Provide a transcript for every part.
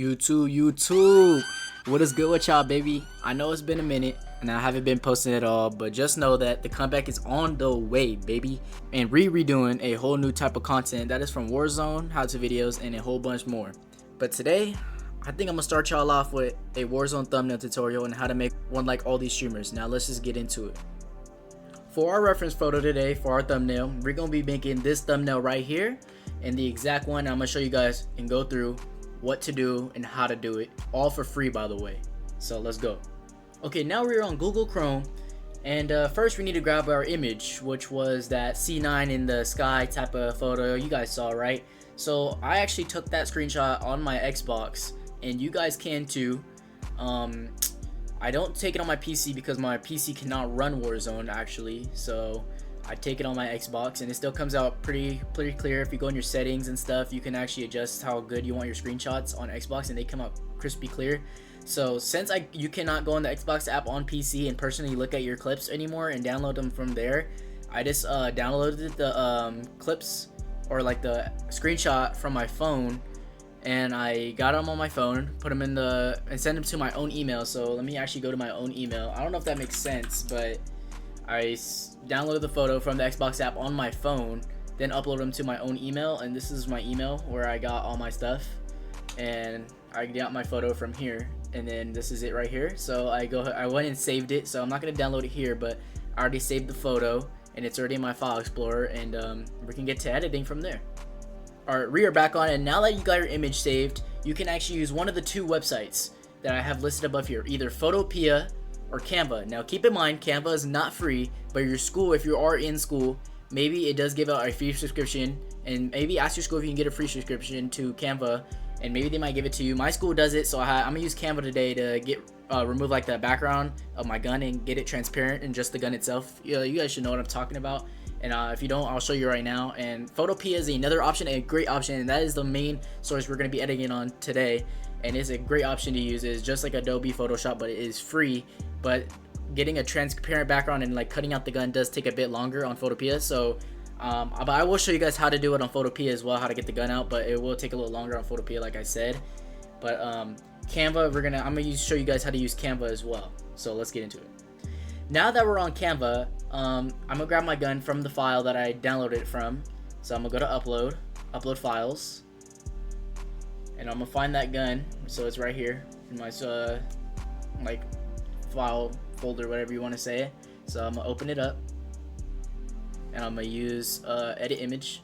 YouTube, what is good with y'all, baby? I know it's been a minute and I haven't been posting at all, but just know that the comeback is on the way, baby. And redoing a whole new type of content that is from Warzone, how-to videos, and a whole bunch more. But today, I think I'm gonna start y'all off with a Warzone thumbnail tutorial and how to make one like all these streamers. Now let's just get into it. For our reference photo today, for our thumbnail, we're gonna be making this thumbnail right here, and the exact one I'm gonna show you guys and go through what to do and how to do it, all for free, by the way. So let's go. Okay, now we're on Google Chrome, and first we need to grab our image, which was that C9 in the sky type of photo you guys saw, right? So I actually took that screenshot on my Xbox, and you guys can too. I don't take it on my PC because my PC cannot run Warzone actually, so I take it on my Xbox, and it still comes out pretty clear. If you go in your settings and stuff, you can actually adjust how good you want your screenshots on Xbox, and they come out crispy clear. So since you cannot go on the Xbox app on PC and personally look at your clips anymore and download them from there, I just downloaded the clips or like the screenshot from my phone, and I got them on my phone, put them in and send them to my own email. So let me actually go to my own email. I don't know if that makes sense, but I downloaded the photo from the Xbox app on my phone, then upload them to my own email, and this is my email where I got all my stuff, and I got my photo from here, and then this is it right here. So I went and saved it, so I'm not gonna download it here, but I already saved the photo and it's already in my file explorer, and we can get to editing from there. Alright, we are back on, and now that you got your image saved, you can actually use one of the two websites that I have listed above here, either Photopea or Canva. Now keep in mind, Canva is not free, but your school, if you are in school, maybe it does give out a free subscription, and maybe ask your school if you can get a free subscription to Canva, and maybe they might give it to you. My school does it, so I'm gonna use Canva today to get remove like the background of my gun and get it transparent and just the gun itself. You guys should know what I'm talking about, and if you don't, I'll show you right now. And Photopea is another option, a great option, and that is the main source we're gonna be editing on today, and it's a great option to use. It's just like Adobe Photoshop, but it is free. But getting a transparent background and like cutting out the gun does take a bit longer on Photopea. So but I will show you guys how to do it on Photopea as well, how to get the gun out, but it will take a little longer on Photopea, like I said. But Canva, I'm gonna show you guys how to use Canva as well. So let's get into it. Now that we're on Canva, I'm gonna grab my gun from the file that I downloaded it from. So I'm gonna go to upload files, and I'm gonna find that gun. So it's right here in my like file folder, whatever you want to say it. So I'm gonna open it up, and I'm gonna use edit image.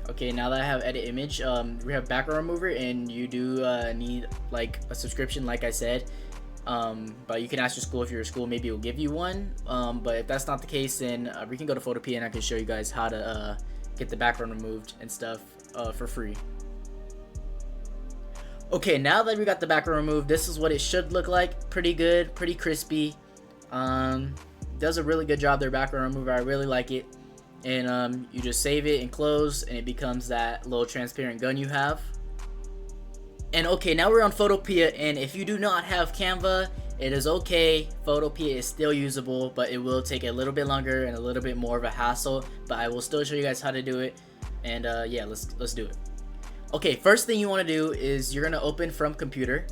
Okay, now that I have edit image, we have background remover, and you do need like a subscription, like I said. But you can ask your school. If your school, maybe it'll give you one. But if that's not the case, then we can go to Photopea, and I can show you guys how to get the background removed and stuff for free. Okay, now that we got the background removed, this is what it should look like. Pretty good, pretty crispy. Does a really good job, their background remover. I really like it. And you just save it and close, and it becomes that little transparent gun you have. And okay, now we're on Photopea, and if you do not have Canva, it is okay. Photopea is still usable, but it will take a little bit longer and a little bit more of a hassle. But I will still show you guys how to do it. And yeah, let's do it. Okay, first thing you want to do is you're gonna open from computer.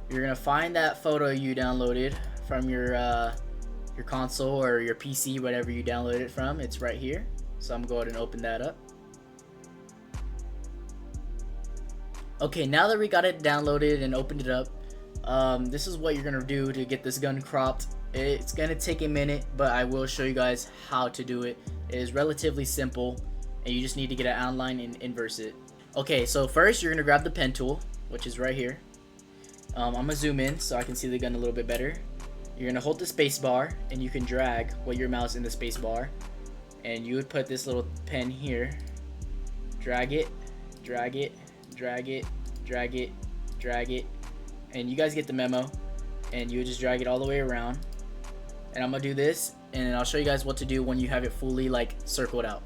You're gonna find that photo you downloaded from your console or your PC, whatever you downloaded it from. It's right here. So I'm going to go ahead and open that up. Okay, now that we got it downloaded and opened it up, this is what you're gonna do to get this gun cropped. It's gonna take a minute, but I will show you guys how to do it. It is relatively simple, and you just need to get an outline and inverse it. Okay, so first you're gonna grab the pen tool, which is right here. I'm gonna zoom in so I can see the gun a little bit better. You're gonna hold the space bar, and you can drag with your mouse in the space bar, and you would put this little pen here, drag it, drag it, drag it, drag it, drag it, and you guys get the memo. And you would just drag it all the way around, and I'm gonna do this, and I'll show you guys what to do when you have it fully like circled out.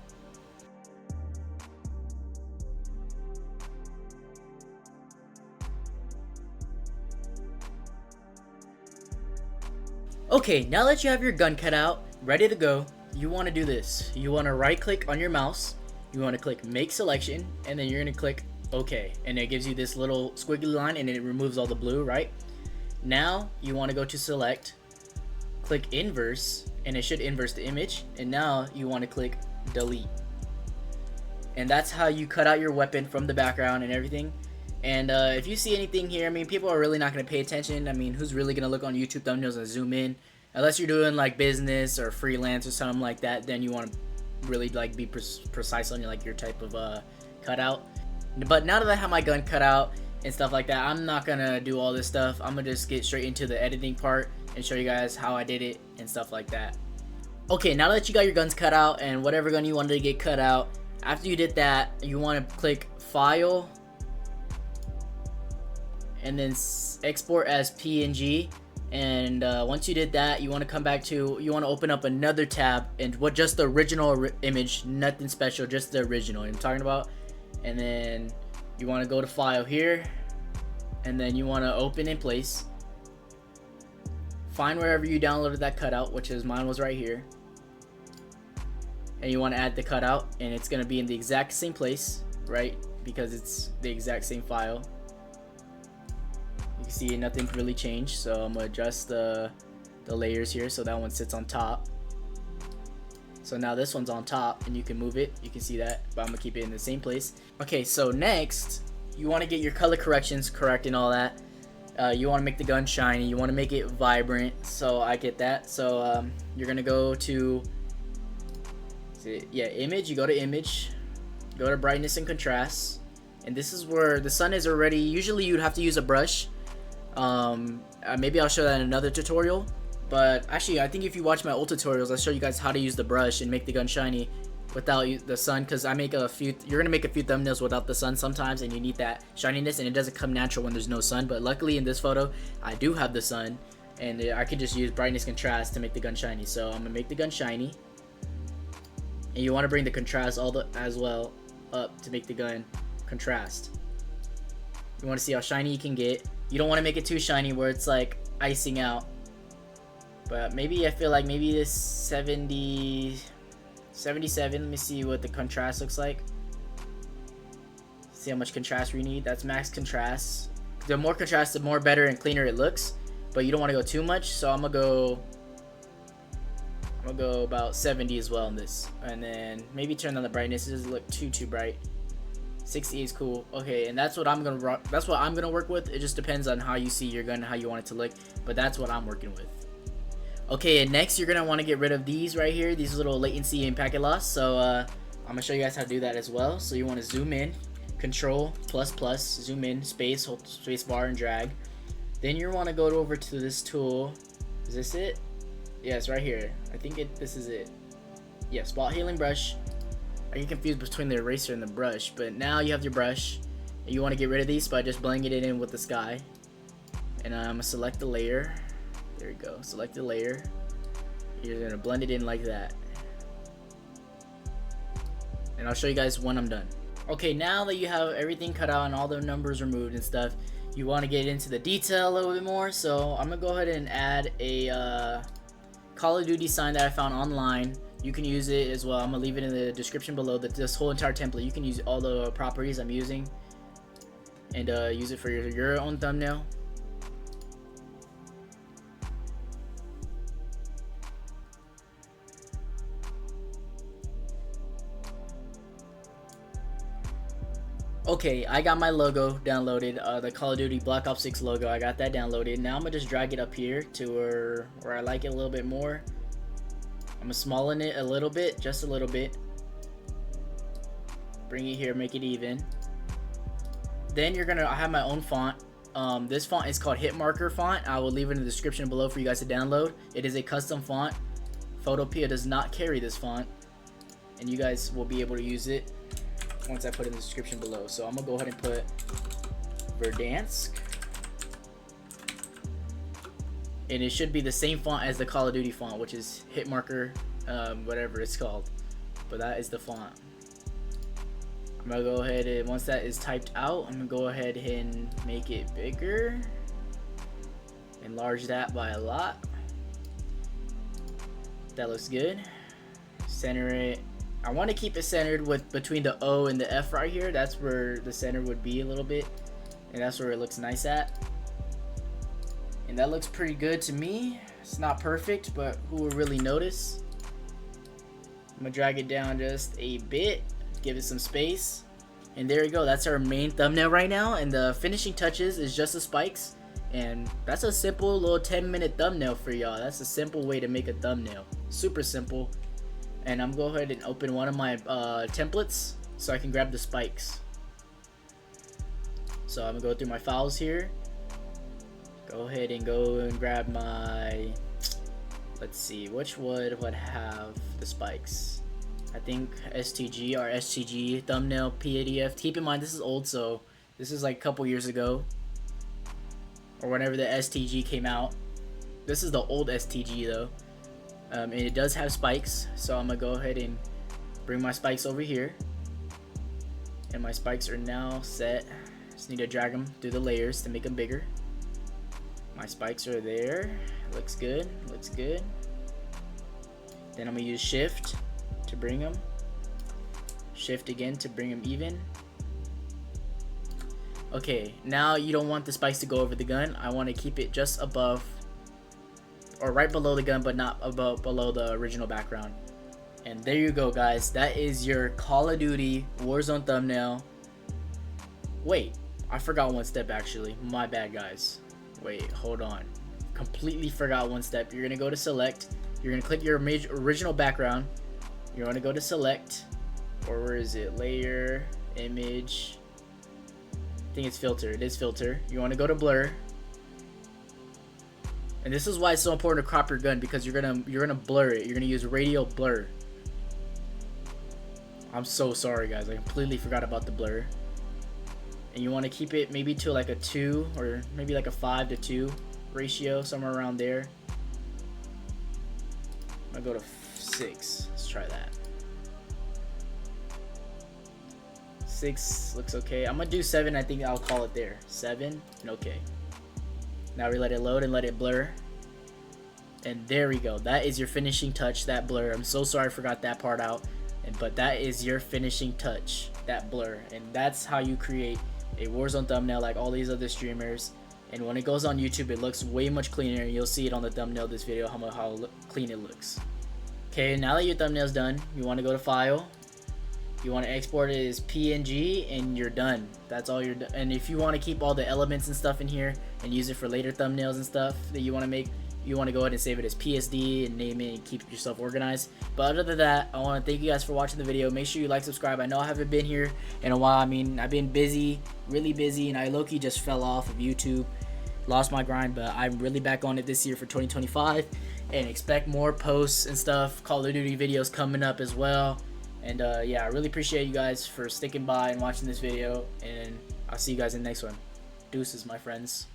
Okay, now that you have your gun cut out, ready to go, you want to do this. You want to right click on your mouse, you want to click make selection, and then you're going to click OK, and it gives you this little squiggly line and it removes all the blue, right? Now you want to go to select, click inverse, and it should inverse the image, and now you want to click delete. And that's how you cut out your weapon from the background and everything. And if you see anything here, I mean, people are really not going to pay attention. I mean, who's really going to look on YouTube thumbnails and zoom in? Unless you're doing like business or freelance or something like that, then you want to really like be precise on like your type of cutout. But now that I have my gun cut out and stuff like that, I'm not gonna do all this stuff. I'm gonna just get straight into the editing part and show you guys how I did it and stuff like that. Okay, now that you got your guns cut out and whatever gun you wanted to get cut out, after you did that, you want to click file and then export as PNG. And once you did that, you want to come back to, you want to open up another tab and what, just the original image, nothing special, just the original I'm talking about. And then you want to go to file here, and then you want to open in place, find wherever you downloaded that cutout, which is mine was right here, and you want to add the cutout, and it's going to be in the exact same place, right, because it's the exact same file. You can see nothing really changed, so I'm going to adjust the layers here so that one sits on top. So now this one's on top and you can move it, you can see that, but I'm gonna keep it in the same place. Okay, so next you want to get your color corrections correct and all that. You want to make the gun shiny, you want to make it vibrant, so I get that. So you're gonna go to image, you go to image, go to brightness and contrast, and this is where the sun is already. Usually you'd have to use a brush. Maybe I'll show that in another tutorial. But actually, I think if you watch my old tutorials, I show you guys how to use the brush and make the gun shiny without the sun. Because I make a few, you're gonna make a few thumbnails without the sun sometimes, and you need that shininess, and it doesn't come natural when there's no sun. But luckily in this photo, I do have the sun, and I can just use brightness contrast to make the gun shiny. So I'm gonna make the gun shiny, and you want to bring the contrast as well up to make the gun contrast. You want to see how shiny you can get. You don't want to make it too shiny where it's like icing out. But maybe I feel like maybe this 77, let me see what the contrast looks like. See how much contrast we need. That's max contrast. The more contrast, the more better and cleaner it looks. But you don't want to go too much, so I'm gonna go about 70 as well in this. And then maybe turn on the brightness. It doesn't look too bright. 60 is cool. Okay, and that's what I'm gonna work with. It just depends on how you see your gun, how you want it to look, but that's what I'm working with. Okay, and next you're gonna want to get rid of these right here, these little latency and packet loss. So I'm gonna show you guys how to do that as well. So you want to zoom in, Control ++, zoom in, space, hold space bar and drag. Then you want to go over to this tool. Is this it? Yeah, it's right here. I think this is it. Yeah, spot healing brush. I get confused between the eraser and the brush, but now you have your brush, and you want to get rid of these by just blending it in with the sky. And I'm gonna select the layer. There you go. Select the layer. You're gonna blend it in like that. And I'll show you guys when I'm done. Okay, now that you have everything cut out and all the numbers removed and stuff, you want to get into the detail a little bit more. So I'm gonna go ahead and add a Call of Duty sign that I found online. You can use it as well. I'm gonna leave it in the description below. This whole entire template. You can use all the properties I'm using and use it for your own thumbnail. Okay, I got my logo downloaded, the Call of Duty Black Ops 6 logo. I got that downloaded. Now I'm gonna just drag it up here to where I like it a little bit more. I'm gonna smallen it a little bit, just a little bit. Bring it here, make it even. Then I have my own font. This font is called Hitmarker font. I will leave it in the description below for you guys to download. It is a custom font. Photopea does not carry this font, and you guys will be able to use it once I put it in the description below. So I'm gonna go ahead and put Verdansk, and it should be the same font as the Call of Duty font, which is Hitmarker, whatever it's called, but that is the font. I'm gonna go ahead and once that is typed out, I'm gonna go ahead and make it bigger, enlarge that by a lot. That looks good. Center it I want to keep it centered with between the O and the F right here. That's where the center would be a little bit, and that's where it looks nice at. And that looks pretty good to me. It's not perfect, but who will really notice? I'm gonna drag it down just a bit, give it some space, and there you go. That's our main thumbnail right now, and the finishing touches is just the spikes. And that's a simple little 10-minute thumbnail for y'all. That's a simple way to make a thumbnail. Super simple. And I'm going to go ahead and open one of my templates so I can grab the spikes. So I'm going to go through my files here. Go ahead and go and grab my, let's see, which would have the spikes? I think STG or STG thumbnail PDF. Keep in mind this is old, so this is like a couple years ago, or whenever the STG came out. This is the old STG though. And it does have spikes, so I'm gonna go ahead and bring my spikes over here, and my spikes are now set. Just need to drag them through the layers to make them bigger. My spikes are there. Looks good, looks good. Then I'm gonna use shift to bring them, shift again to bring them even. Okay, now you don't want the spikes to go over the gun. I want to keep it just above or right below the gun, but not above below the original background. And there you go, guys. That is your Call of Duty Warzone thumbnail. Wait, I forgot one step actually. My bad, guys. Wait, hold on. Completely forgot one step. You're gonna go to select. You're gonna click your original background. You're gonna go to select, or where is it? Layer, image. I think it's filter. It is filter. You want to go to blur. And this is why it's so important to crop your gun, because you're gonna blur it. You're gonna use radial blur. I'm so sorry, guys. I completely forgot about the blur. And you want to keep it maybe to like a 2 or maybe like a 5:2 ratio, somewhere around there. I'm gonna go to 6. Let's try that. 6 looks okay. I'm gonna do 7. I think I'll call it there. 7 and okay. Now we let it load and let it blur. And there we go. That is your finishing touch, that blur. I'm so sorry I forgot that part out. But that is your finishing touch, that blur. And that's how you create a Warzone thumbnail like all these other streamers. And when it goes on YouTube, it looks way much cleaner. You'll see it on the thumbnail of this video, how clean it looks. Okay, now that your thumbnail's done, you want to go to File. You want to export it as PNG, and you're done. That's all you're done. And if you want to keep all the elements and stuff in here and use it for later thumbnails and stuff that you want to make, you want to go ahead and save it as PSD and name it and keep yourself organized. But other than that, I want to thank you guys for watching the video. Make sure you like, subscribe. I know I haven't been here in a while. I mean, I've been busy, really busy, and I low-key just fell off of YouTube. Lost my grind, but I'm really back on it this year for 2025. And expect more posts and stuff, Call of Duty videos coming up as well. And yeah, I really appreciate you guys for sticking by and watching this video, and I'll see you guys in the next one. Deuces, my friends.